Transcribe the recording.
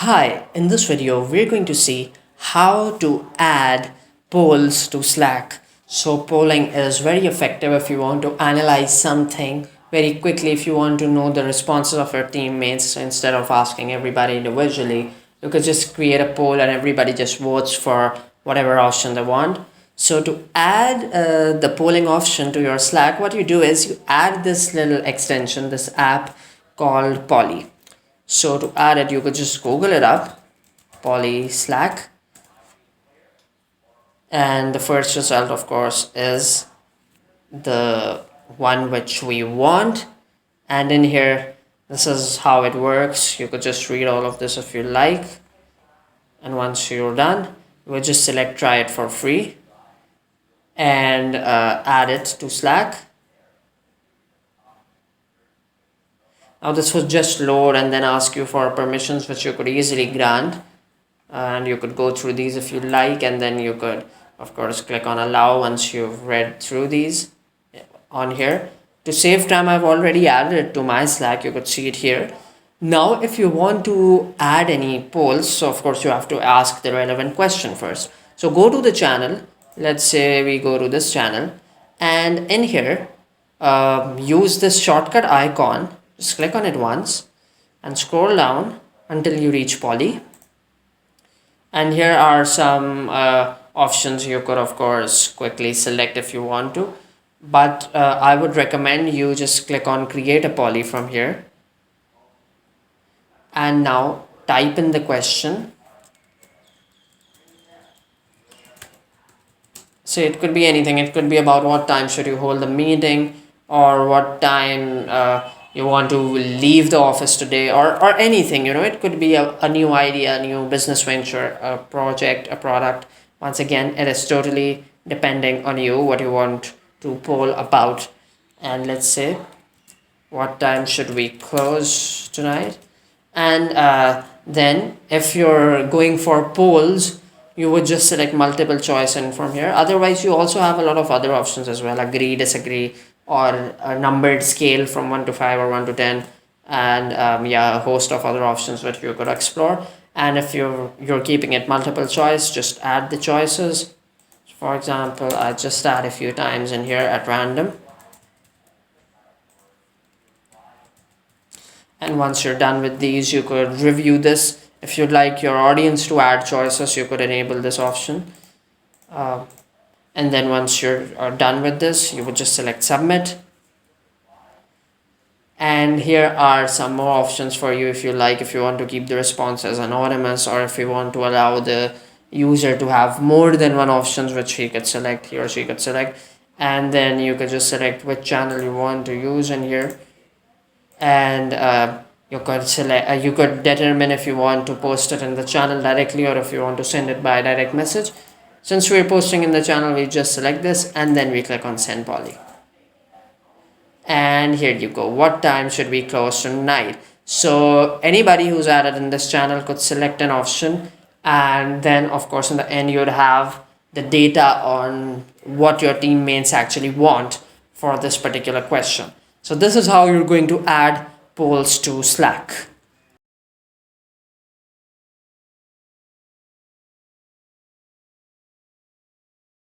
Hi, in this video, we're going to see how to add polls to Slack. So polling is very effective if you want to analyze something very quickly, if you want to know the responses of your teammates. So instead of asking everybody individually, you could just create a poll and everybody just votes for whatever option they want. So to add the polling option to your Slack, what you do is you add this little extension, this app called Polly. So to add it, you could just Google it up, Polly Slack. And the first result, of course, is the one which we want. And in here, this is how it works. You could just read all of this if you like. And once you're done, you would just select try it for free and add it to Slack. Now this would just load and then ask you for permissions, which you could easily grant, and you could go through these if you like, and then you could of course click on allow once you've read through these on here. To save time, I've already added it to my Slack. You could see it here. Now if you want to add any polls, so of course you have to ask the relevant question first. So go to the channel, let's say we go to this channel, and in here use this shortcut icon. Just click on it once and scroll down until you reach Polly. And here are some options you could of course quickly select if you want to. But I would recommend you just click on create a Polly from here. And now type in the question. So it could be anything. It could be about what time should you hold the meeting, or what time you want to leave the office today, or anything. It could be a new idea, a new business venture, a project, a product. Once again, it is totally depending on you what you want to poll about. And let's say, what time should we close tonight? And then if you're going for polls, you would just select multiple choice in from here. Otherwise, you also have a lot of other options as well: agree, disagree, or a numbered scale from 1 to 5 or 1 to 10, and a host of other options which you could explore. And if you're keeping it multiple choice, just add the choices. For example, I just add a few times in here at random. And once you're done with these, you could review this. If you'd like your audience to add choices, you could enable this option. And then once you're done with this, you would just select submit. And here are some more options for you if you like, if you want to keep the responses anonymous, or if you want to allow the user to have more than one options which he or she could select. And then you could just select which channel you want to use in here. And you could determine if you want to post it in the channel directly, or if you want to send it by direct message. Since we're posting in the channel, we just select this and then we click on send Polly. And here you go. What time should we close tonight? So anybody who's added in this channel could select an option, and then of course in the end you'd have the data on what your teammates actually want for this particular question. So this is how you're going to add polls to Slack.